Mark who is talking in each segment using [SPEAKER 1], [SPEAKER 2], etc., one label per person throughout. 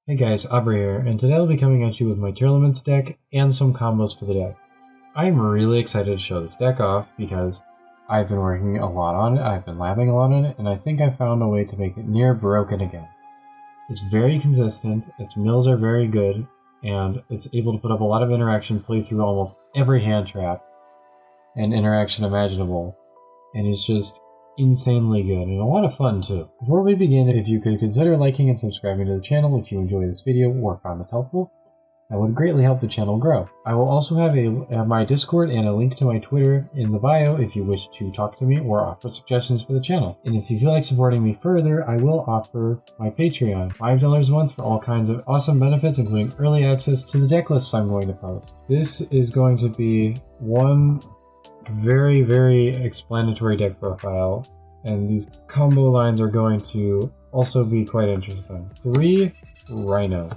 [SPEAKER 1] Hey guys, Aubrey here, and today I'll be coming at you with my Tearlaments deck and some combos for the deck. I'm really excited to show this deck off because I've been working a lot on it, I've been labbing a lot on it, and I think I found a way to make it near broken again. It's very consistent, its mills are very good, and it's able to put up a lot of interaction, play through almost every hand trap and interaction imaginable, and it's just insanely good and a lot of fun too. Before we begin, if you could consider liking and subscribing to the channel if you enjoy this video or found it helpful, that would greatly help the channel grow. I will also have my Discord and a link to my Twitter in the bio if you wish to talk to me or offer suggestions for the channel. And if you feel like supporting me further, I will offer my Patreon, $5 a month for all kinds of awesome benefits, including early access to the deck lists I'm going to post. This is going to be one very explanatory deck profile, and these combo lines are going to also be quite interesting. 3 Rhino.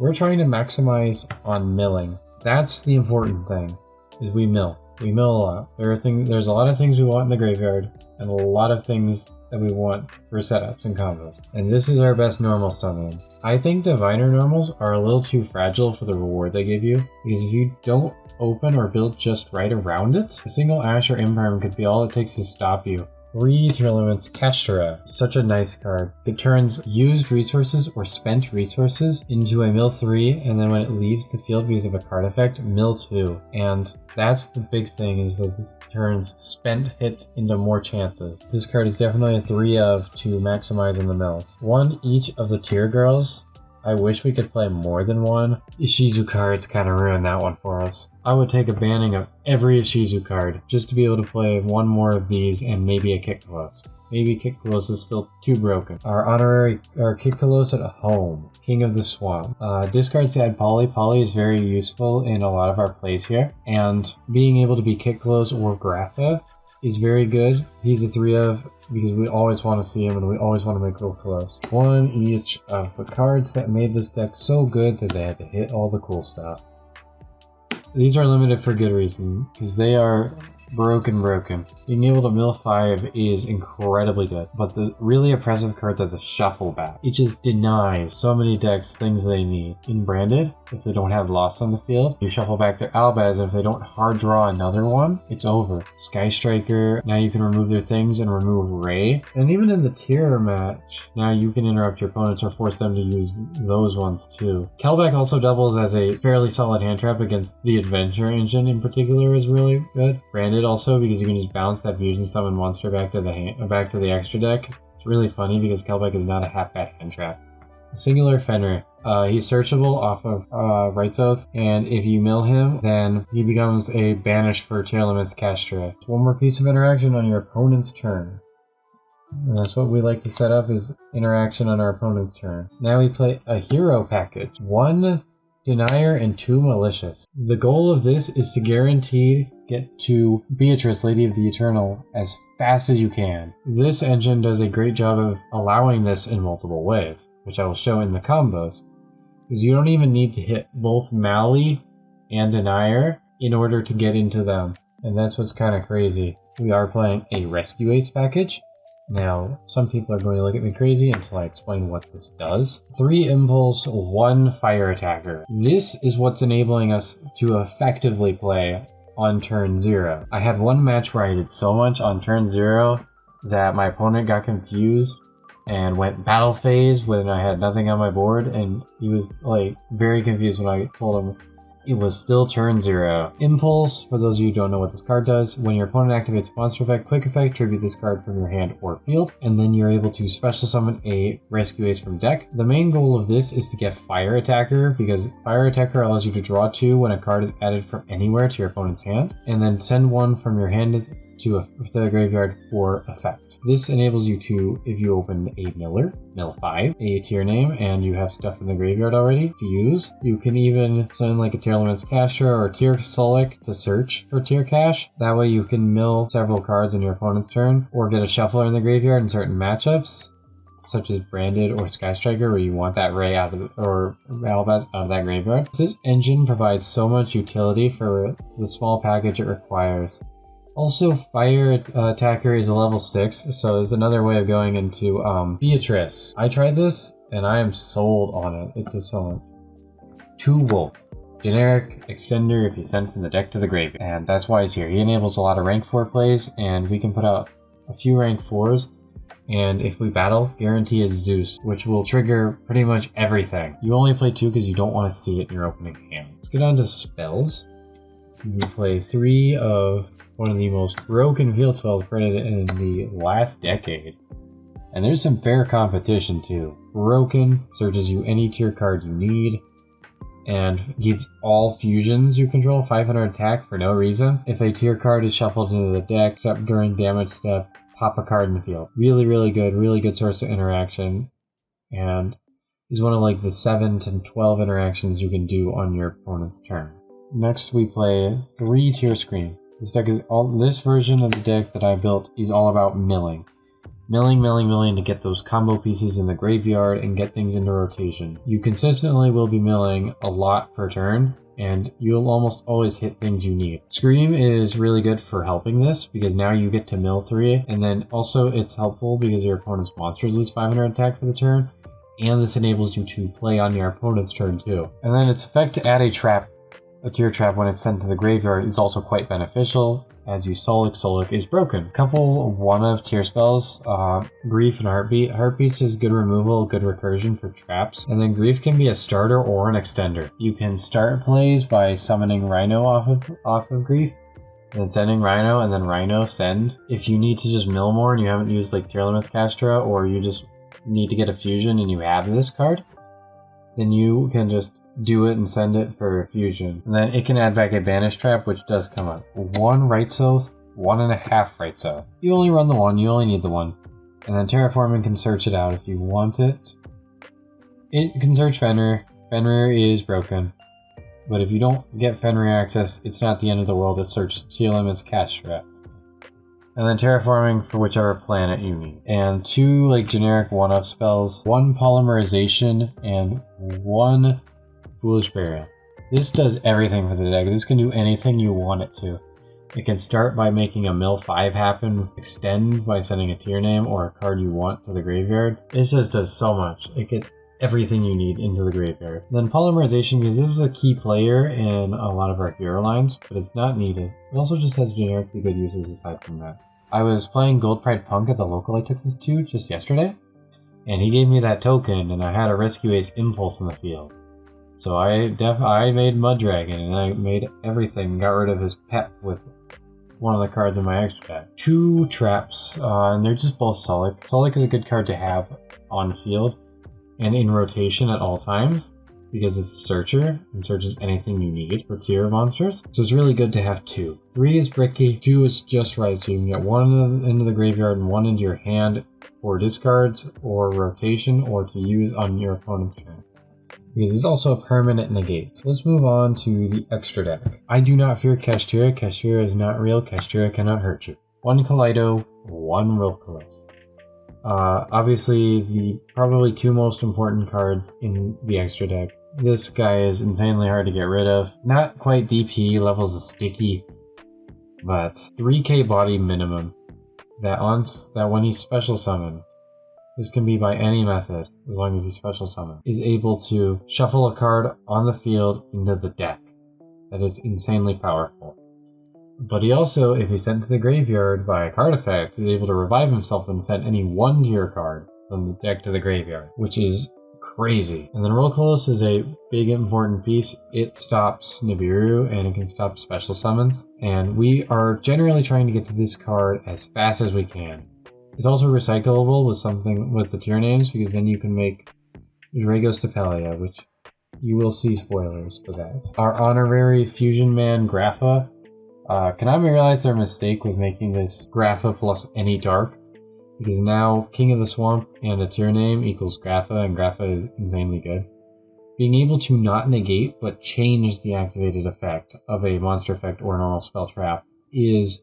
[SPEAKER 1] We're trying to maximize on milling. That's the important thing, is we mill. We mill a lot. There's a lot of things we want in the graveyard, and a lot of things that we want for setups and combos. And this is our best normal summon. I think Diviner normals are a little too fragile for the reward they give you, because if you don't open or build just right around it, a single Ash or Imperm could be all it takes to stop you. 3 Tearlaments Kashtira. Such a nice card. It turns used resources or spent resources into a mill 3, and then when it leaves the field because of a card effect, mill 2. And that's the big thing, is that this turns spent hit into more chances. This card is definitely a 3 of to maximize on the mills. 1 each of the tier girls. I wish we could play more than one. Ishizu cards kind of ruined that one for us. I would take a banning of every Ishizu card just to be able to play one more of these and maybe a Kitkalos. Maybe Kitkalos is still too broken. Our Kitkalos at home. King of the Swamp. Discards to add Poly. Poly is very useful in a lot of our plays here. And being able to be Kitkalos or Grapha is very good. He's a 3 of because we always want to see him and we always want to make real close. 1 each of the cards that made this deck so good that they had to hit all the cool stuff. These are limited for good reason, because they are broken. Being able to mill 5 is incredibly good, but the really oppressive cards are the shuffle back. It just denies so many decks things they need. In Branded, if they don't have Lost on the field, you shuffle back their Albaz, and if they don't hard draw another one, it's over. Sky Striker, now you can remove their things and remove Ray. And even in the tier match, now you can interrupt your opponents or force them to use those ones too. Kelback also doubles as a fairly solid hand trap against the Adventure Engine in particular is really good. Branded also, because you can just bounce that fusion summon monster back to the extra deck. It's really funny because Kelbeck is not a half-bad hand trap. Singular Fenrir. He's searchable off of Right's Oath, and if you mill him, then he becomes a banish for Tearlaments Kashtira. One more piece of interaction on your opponent's turn. And that's what we like to set up, is interaction on our opponent's turn. Now we play a hero package. 1 Denier and 2 Malicious. The goal of this is to guarantee get to Beatrice, Lady of the Eternal, as fast as you can. This engine does a great job of allowing this in multiple ways, which I will show in the combos, because you don't even need to hit both Mally and Denier in order to get into them, and that's what's kind of crazy. We are playing a Rescue Ace package. Now, some people are going to look at me crazy until I explain what this does. 3 Impulse, 1 Fire Attacker. This is what's enabling us to effectively play on turn 0. I had one match where I did so much on turn 0 that my opponent got confused and went battle phase when I had nothing on my board, and he was like very confused when I told him it was still turn 0. Impulse, for those of you who don't know what this card does, when your opponent activates monster effect, quick effect, tribute this card from your hand or field, and then you're able to special summon a Rescue Ace from deck. The main goal of this is to get Fire Attacker, because Fire Attacker allows you to draw 2 when a card is added from anywhere to your opponent's hand, and then send 1 from your hand to the graveyard for effect. This enables you to, if you open a Miller, mill 5, a tier name, and you have stuff in the graveyard already to use. You can even send like a Tearlaments Kashtira or Tier Solic to search for Tier Cash. That way you can mill several cards in your opponent's turn, or get a Shuffler in the graveyard in certain matchups, such as Branded or Sky Striker, where you want that Ray out of or Albaz out of that graveyard. This engine provides so much utility for the small package it requires. Also, Fire Attacker is a level 6, so there's another way of going into Beatrice. I tried this, and I am sold on it. It does so much. 2 Wolf. Generic extender if you send from the deck to the graveyard, and that's why he's here. He enables a lot of rank 4 plays, and we can put out a few rank 4s, and if we battle, guarantee is Zeus, which will trigger pretty much everything. You only play 2 because you don't want to see it in your opening hand. Let's get on to spells. We play 3 of one of the most broken field spells printed in the last decade. And there's some fair competition too. Broken searches you any tier card you need, and gives all fusions you control 500 attack for no reason. If a tier card is shuffled into the deck, except during damage step, pop a card in the field. Really good source of interaction, and is one of like the 7 to 12 interactions you can do on your opponent's turn. Next we play 3 Tear Scream. This version of the deck that I built is all about milling. Milling to get those combo pieces in the graveyard and get things into rotation. You consistently will be milling a lot per turn, and you'll almost always hit things you need. Scream is really good for helping this, because now you get to mill 3, and then also it's helpful because your opponent's monsters lose 500 attack for the turn, and this enables you to play on your opponent's turn too. And then its effect to add a tier trap when it's sent to the graveyard is also quite beneficial. As you Solic is broken. Couple one of tier spells, Grief and Heartbeat. Heartbeat's is good removal, good recursion for traps, and then Grief can be a starter or an extender. You can start plays by summoning Rhino off of Grief, and then sending Rhino, and then Rhino send. If you need to just mill more and you haven't used like Tearlaments Castra, or you just need to get a fusion and you have this card, then you can just do it and send it for a fusion. And then it can add back a banish trap, which does come up. 1 right south, 1.5 right south. You only run the 1, you only need the 1. And then Terraforming can search it out if you want it. It can search Fenrir. Fenrir is broken. But if you don't get Fenrir access, it's not the end of the world. It searches Tearlaments Castra. And then Terraforming for whichever planet you need. And 2 like generic one-off spells. 1 Polymerization and 1 Foolish Burial. This does everything for the deck. This can do anything you want it to. It can start by making a mill 5 happen, extend by sending a tier name or a card you want to the graveyard. It just does so much. It gets everything you need into the graveyard. Then Polymerization, because this is a key player in a lot of our hero lines, but it's not needed. It also just has generically good uses aside from that. I was playing Gold Pride Punk at the local I took this to just yesterday, and he gave me that token, and I had a Rescue Ace Impulse in the field. So I made Mud Dragon, and I made everything, got rid of his pet with one of the cards in my extra deck. 2 traps, and they're just both Solic. Solic is a good card to have on field and in rotation at all times, because it's a searcher and searches anything you need for tier monsters. So it's really good to have 2. 3 is Bricky, 2 is just right, so you can get 1 into the graveyard and 1 into your hand for discards or rotation, or to use on your opponent's turn, because it's also a permanent negate. Let's move on to the extra deck. I do not fear Kashtira. Kashtira is not real. Kashtira cannot hurt you. 1 Kaleido, 1 Rilkalos. Obviously, the probably 2 most important cards in the extra deck. This guy is insanely hard to get rid of. Not quite DP, levels is sticky, but 3k body minimum. That when he's special summoned, this can be by any method, as long as he's special summoned, is able to shuffle a card on the field into the deck. That is insanely powerful. But he also, if he's sent to the graveyard by a card effect, is able to revive himself and send any 1 tier card from the deck to the graveyard, which is crazy. And then Rilkalos is a big important piece. It stops Nibiru, and it can stop special summons. And we are generally trying to get to this card as fast as we can. It's also recyclable with the tier names, because then you can make Dragos Tapelia, which you will see spoilers for that. Our honorary fusion man Grapha. Konami realized their mistake with making this Grapha plus any dark, because now King of the Swamp and a tier name equals Grapha, and Grapha is insanely good. Being able to not negate but change the activated effect of a monster effect or normal spell trap is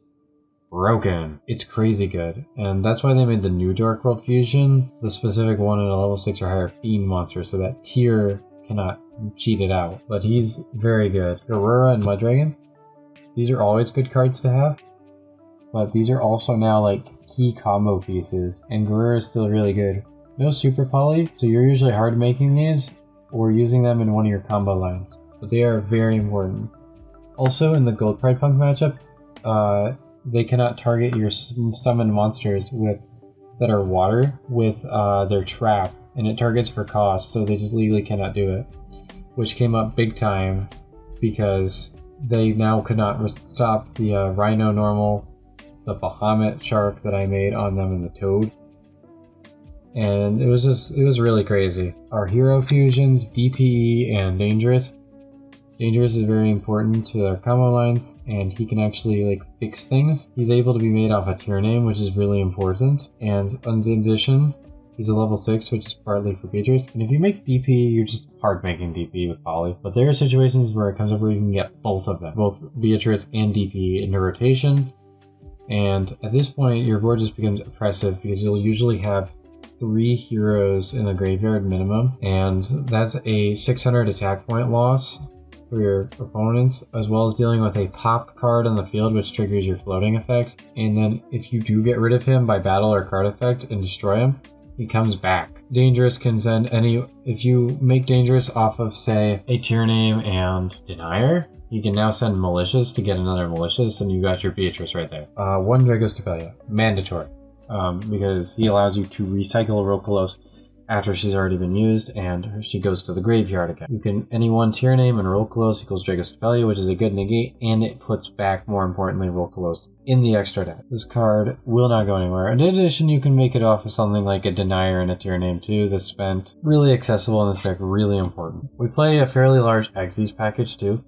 [SPEAKER 1] broken. It's crazy good, and that's why they made the new Dark World Fusion, the specific one in a level 6 or higher Fiend monster, so that tier cannot cheat it out. But he's very good. Aurora and Mud Dragon, these are always good cards to have. but these are also now like key combo pieces, and Garura is still really good. No super poly, so you're usually hard making these or using them in one of your combo lines, but they are very important. Also in the Gold Pride Punk matchup, they cannot target your summoned monsters that are water with their trap, and it targets for cost, so they just legally cannot do it, which came up big time because they now could not stop the Rhino normal, the Bahamut shark that I made on them, and the Toad. And it was really crazy. Our hero fusions, DPE, and Dangerous. Dangerous is very important to our combo lines, and he can actually like fix things. He's able to be made off a tier name, which is really important. And in addition, he's a level 6, which is partly for Beatrice. And if you make DP, you're just hard making DP with Poly. But there are situations where it comes up where you can get both of them, both Beatrice and DP into rotation. And at this point, your board just becomes oppressive because you'll usually have 3 heroes in the graveyard minimum, and that's a 600 attack point loss for your opponents, as well as dealing with a pop card on the field which triggers your floating effects. And then if you do get rid of him by battle or card effect and destroy him, he comes back. Dangerous can send if you make Dangerous off of, say, a tier name and Denier, you can now send Malicious to get another Malicious, and you got your Beatrice right there. 1 Dragostapelia, mandatory. Because he allows you to recycle a Rokolos after she's already been used, and she goes to the graveyard again. You can any one tier name and Rokolos equals Dragostapelia, which is a good negate, and it puts back, more importantly, Rokolos in the extra deck. This card will not go anywhere. In addition, you can make it off of something like a Denier and a tier name too. This spent really accessible in this deck, really important. We play a fairly large Xyz package too.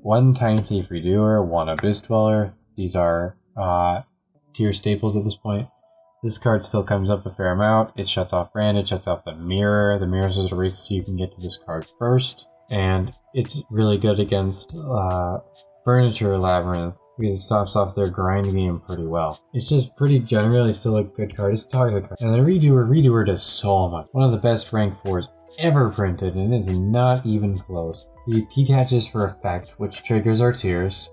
[SPEAKER 1] 1 Time Thief Redoer, 1 Abyss Dweller. These are tier staples at this point. This card still comes up a fair amount. It shuts off Brand, it shuts off the Mirror. The Mirror is a race so you can get to this card first. And it's really good against Furniture Labyrinth because it stops off their grind game pretty well. It's just pretty generally still a good card. It's a toxic card. And the Redoer does so much. One of the best rank 4s ever printed, and it's not even close. He detaches for effect, which triggers our tiers.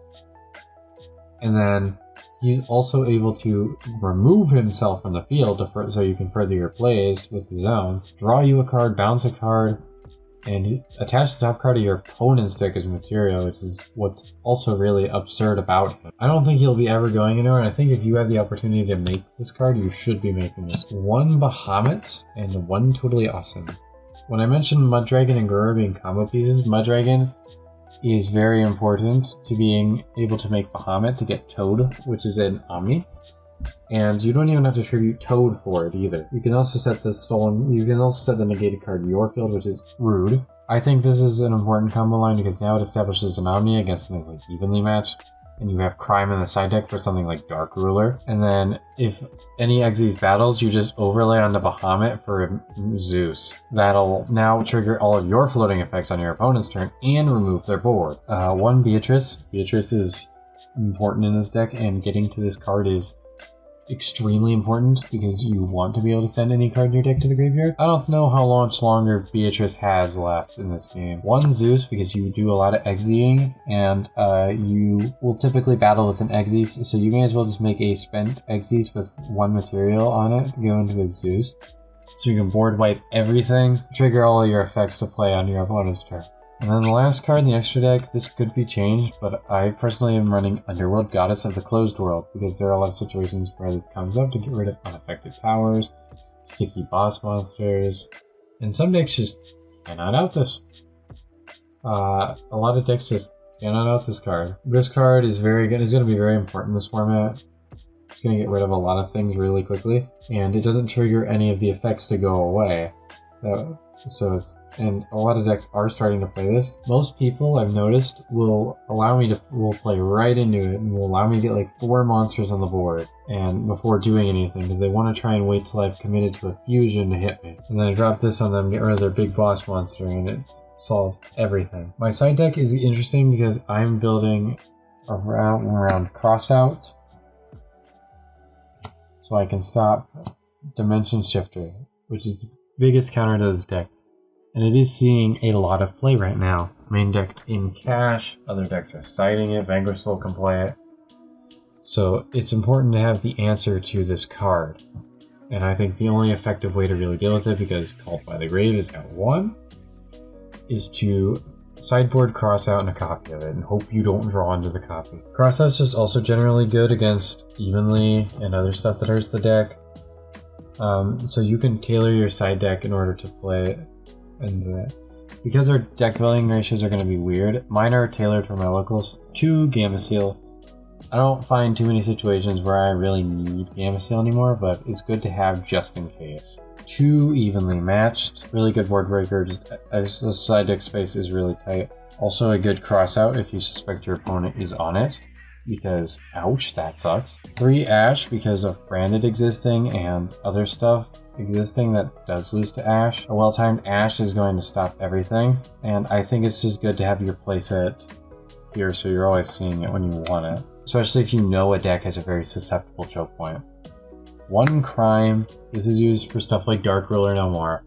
[SPEAKER 1] And then he's also able to remove himself from the field so you can further your plays with the zones, draw you a card, bounce a card, and attach the top card of your opponent's deck as material, which is what's also really absurd about him. I don't think he'll be ever going anywhere, and I think if you have the opportunity to make this card, you should be making this. 1 Bahamut and 1 Totally Awesome. When I mentioned Muddragon and Garura being combo pieces, Muddragon is very important to being able to make Bahamut to get Toad, which is an Omni. And you don't even have to tribute Toad for it either. You can also set the negated card to your field, which is rude. I think this is an important combo line because now it establishes an Omni against something like Evenly Matched, and you have Crime in the side deck for something like Dark Ruler. And then if any Xyz battles, you just overlay onto Bahamut for Zeus. That'll now trigger all of your floating effects on your opponent's turn and remove their board. 1 Beatrice. Beatrice is important in this deck, and getting to this card is extremely important because you want to be able to send any card in your deck to the graveyard. I don't know how much longer Beatrice has left in this game. 1 Zeus, because you do a lot of Xyzing, and you will typically battle with an Xyz, so you may as well just make a spent Xyz with 1 material on it, go into a Zeus, so you can board wipe everything, trigger all of your effects to play on your opponent's turn. And then the last card in the extra deck, this could be changed, but I personally am running Underworld Goddess of the Closed World, because there are a lot of situations where this comes up to get rid of unaffected powers, sticky boss monsters, and some decks just cannot out this. A lot of decks just cannot out this card. This card is very good. It's going to be very important in this format. It's going to get rid of a lot of things really quickly, and it doesn't trigger any of the effects to go away. And a lot of decks are starting to play this. Most people, I've noticed, will play right into it and will allow me to get like 4 monsters on the board and before doing anything, because they want to try and wait till I've committed to a fusion to hit me. And then I drop this on them, get rid of their big boss monster, and it solves everything. My side deck is interesting because I'm building around Crossout, so I can stop Dimension Shifter, which is the biggest counter to this deck. And it is seeing a lot of play right now. Main deck in cash, other decks are citing it, Vanquish Soul can play it. So it's important to have the answer to this card. And I think the only effective way to really deal with it, because Called by the Grave is at 1, is to sideboard Crossout and a copy of it, and hope you don't draw into the copy. Crossout's just also generally good against Evenly and other stuff that hurts the deck. So you can tailor your side deck in order to play it into that. Because our deck building ratios are going to be weird, mine are tailored for my locals. 2 Gamma Seal. I don't find too many situations where I really need Gamma Seal anymore, but it's good to have just in case. 2 Evenly Matched. Really good board breaker, just the side deck space is really tight. Also a good Crossout if you suspect your opponent is on it, because ouch, that sucks. 3 Ash because of Branded existing and other stuff existing that does lose to Ash. A well-timed Ash is going to stop everything, and I think it's just good to have your playset here so you're always seeing it when you want it. Especially if you know a deck has a very susceptible choke point. 1 Crime. This is used for stuff like Dark Ruler No More.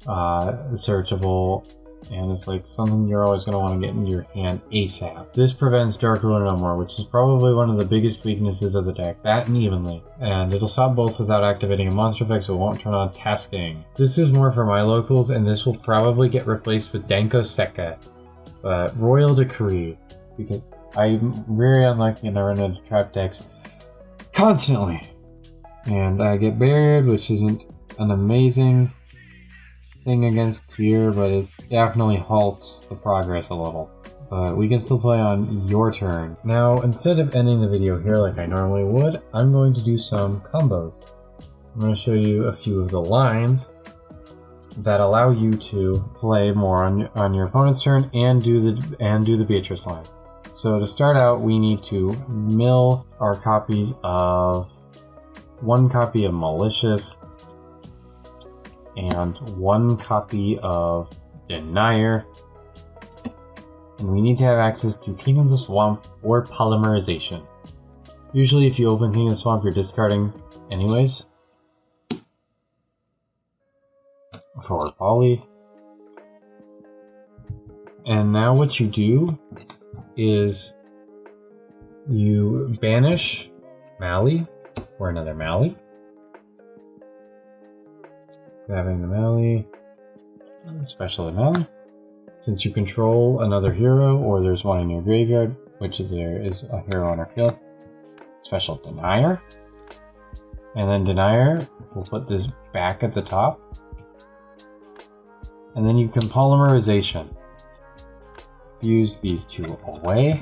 [SPEAKER 1] Searchable, and it's like something you're always going to want to get into your hand ASAP. This prevents Dark Ruler No More, which is probably one of the biggest weaknesses of the deck, that and Evenly. And it'll stop both without activating a monster effect, so it won't turn on tasking. This is more for my locals, and this will probably get replaced with Denko Sekka. But Royal Decree, because I'm very unlucky and I run into trap decks constantly. And I get buried, which isn't an amazing thing against tier, but it definitely halts the progress a little. But we can still play on your turn. Now, instead of ending the video here like I normally would, I'm going to do some combos. I'm going to show you a few of the lines that allow you to play more on your opponent's turn and do the Beatrice line. So to start out, we need to mill our copies of 1 copy of Malicious and 1 copy of Denier. And we need to have access to King of the Swamp or Polymerization. Usually if you open King of the Swamp, you're discarding anyways. For Poly. And now what you do is you banish Mally or another Mally. Grabbing the Mally, special Mally. Since you control another hero or there's one in your graveyard, which there is a hero on our field, special Denier. And then Denier, we'll put this back at the top. And then you can Polymerization. Fuse these 2 away.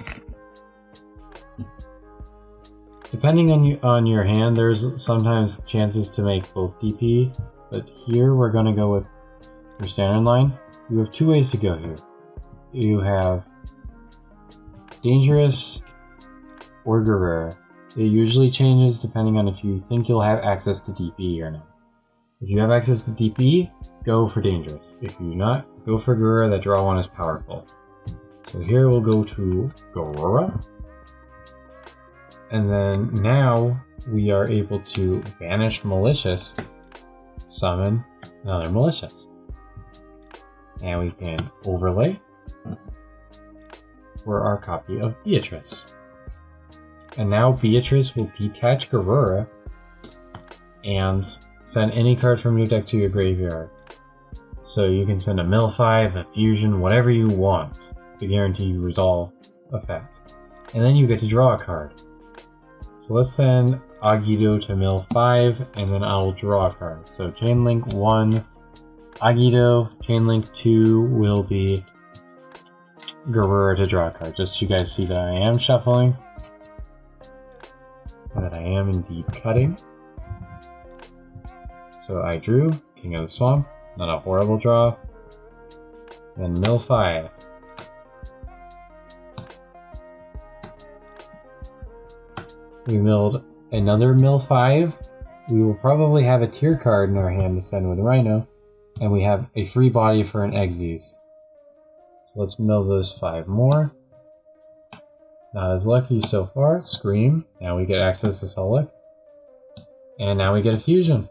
[SPEAKER 1] Depending on your hand, there's sometimes chances to make both DP, but here we're going to go with your standard line. You have 2 ways to go here. You have Dangerous or Guerrera. It usually changes depending on if you think you'll have access to DP or not. If you have access to DP, go for Dangerous. If you do not, go for Guerrera. That draw 1 is powerful. So here we'll go to Guerrera. And then now we are able to banish Malicious, summon another Malicious. And we can overlay for our copy of Beatrice. And now Beatrice will detach Guerrera and send any card from your deck to your graveyard. So you can send a Mill 5, a Fusion, whatever you want to guarantee resolve effect. And then you get to draw a card. So let's send Agito to Mill 5, and then I'll draw a card. So Chainlink 1, Agito, Chainlink 2 will be Guerrera to draw a card. Just so you guys see that I am shuffling, and that I am indeed cutting. So I drew King of the Swamp, not a horrible draw. Then Mill 5. We milled another Mill 5. We will probably have a tier card in our hand to send with Rhino, and we have a free body for an Exes. So let's mill those 5 more. Not as lucky so far. Scream. Now we get access to Solic. And now we get a Fusion.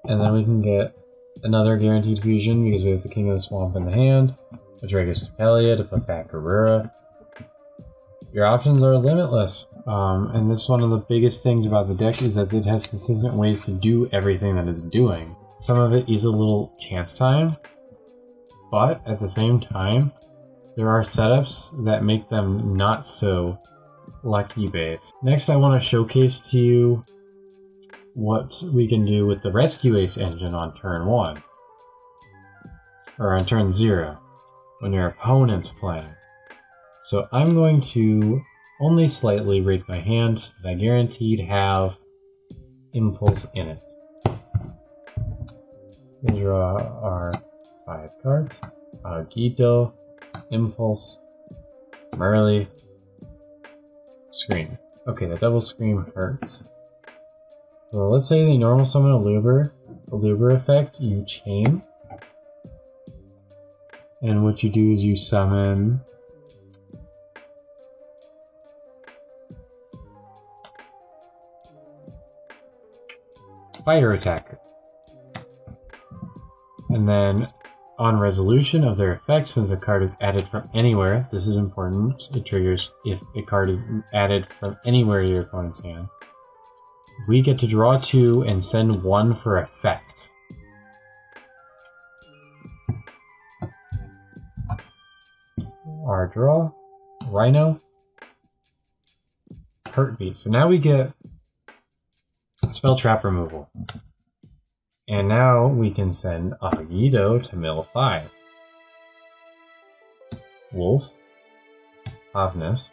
[SPEAKER 1] And then we can get another guaranteed Fusion because we have the King of the Swamp in the hand. A Dragus Stapelia to put back Guerrera. Your options are limitless, and this is one of the biggest things about the deck is that it has consistent ways to do everything that it's doing. Some of it is a little chance time, but at the same time, there are setups that make them not so lucky based. Next, I want to showcase to you what we can do with the Rescue Ace engine on turn 1, or on turn 0, when your opponent's playing. So I'm going to only slightly rate my hand so that I guaranteed have Impulse in it. We draw our 5 cards. Agito, Impulse, Merly, Scream. Okay, the double Scream hurts. So let's say they normal summon a Luber effect, you chain. And what you do is you summon Fire Attacker. And then on resolution of their effect, since a card is added from anywhere, this is important, it triggers if a card is added from anywhere to your opponent's hand. We get to draw 2 and send 1 for effect. Our draw, Rhino, Heartbeat. So now we get spell trap removal. And now we can send Agito to mill 5. Wolf, Havness,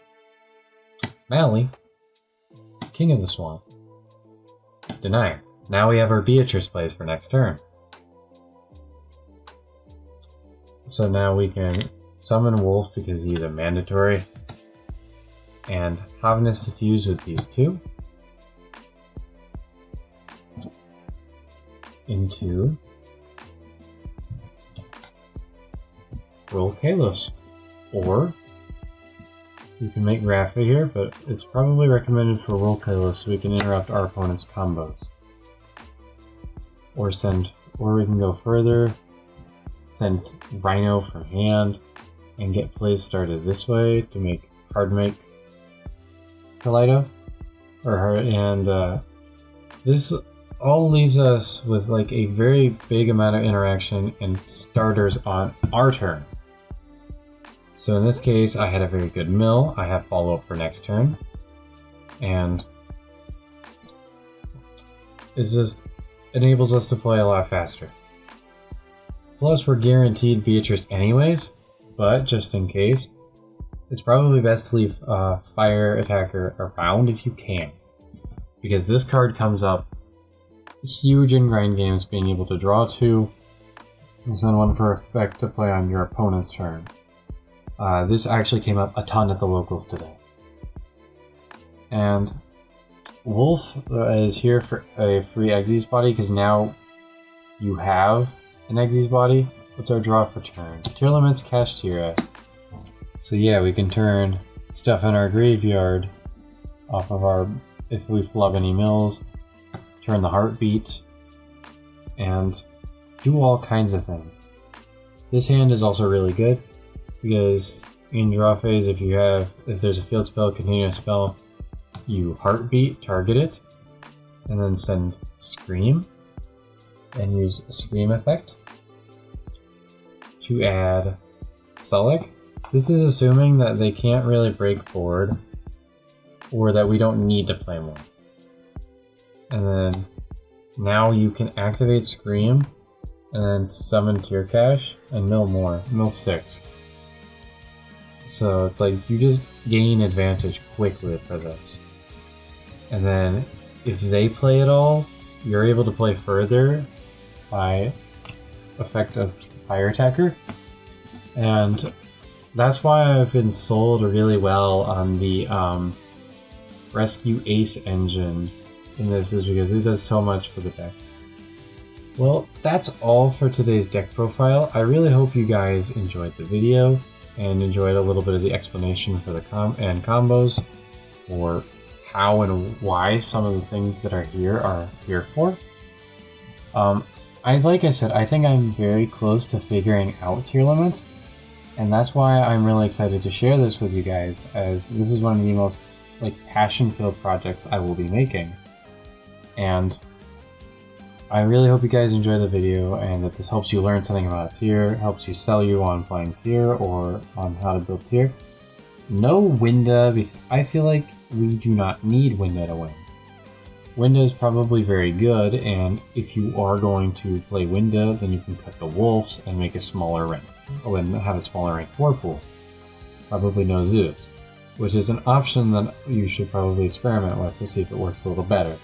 [SPEAKER 1] Mally, King of the Swamp, Deny. Now we have our Beatrice plays for next turn. So now we can summon Wolf because he's a mandatory, and Havness to fuse with these 2. Into roll Kalos. Or you can make Rafa here, but it's probably recommended for roll Kalos so we can interrupt our opponent's combos. Or we can go further, send Rhino from hand, and get plays started this way to make hard make Kaleido. This all leaves us with like a very big amount of interaction and starters on our turn. So in this case, I had a very good mill. I have follow-up for next turn. And it just enables us to play a lot faster. Plus, we're guaranteed Beatrice anyways, but just in case, it's probably best to leave Fire Attacker around if you can. Because this card comes up huge in grind games, being able to draw 2 and send 1 for effect to play on your opponent's turn. This actually came up a ton at the locals today. And Wolf is here for a free Exy's Body because now you have an Exy's Body. What's our draw for turn? Tearlaments, Kashtira. So yeah, we can turn stuff in our graveyard off of our, if we flub any mills, turn the Heartbeat, and do all kinds of things. This hand is also really good because in draw phase, if there's a field spell, continuous spell, you Heartbeat, target it, and then send Scream, and use Scream effect to add Sullick. This is assuming that they can't really break board, or that we don't need to play more. And then now you can activate Scream, and then summon Tear Cache, and mill more. Mill 6. So it's like you just gain advantage quickly for this. And then if they play it all, you're able to play further by effect of Fire Attacker. And that's why I've been sold really well on the Rescue Ace engine in this, is because it does so much for the deck. Well, that's all for today's deck profile. I really hope you guys enjoyed the video and enjoyed a little bit of the explanation for the combos for how and why some of the things that are here for. Like I said, I think I'm very close to figuring out Tearlaments. And that's why I'm really excited to share this with you guys, as this is one of the most passion-filled projects I will be making. And I really hope you guys enjoy the video and that this helps you learn something about tier, helps you sell you on playing tier or on how to build tier. No Winda, because I feel like we do not need Winda to win. Winda is probably very good, and if you are going to play Winda, then you can cut the wolves and make a smaller rank, and have a smaller rank 4 pool. Probably no Zeus, which is an option that you should probably experiment with to see if it works a little better.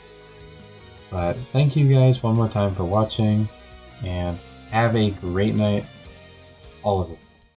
[SPEAKER 1] But thank you guys one more time for watching, and have a great night, all of you.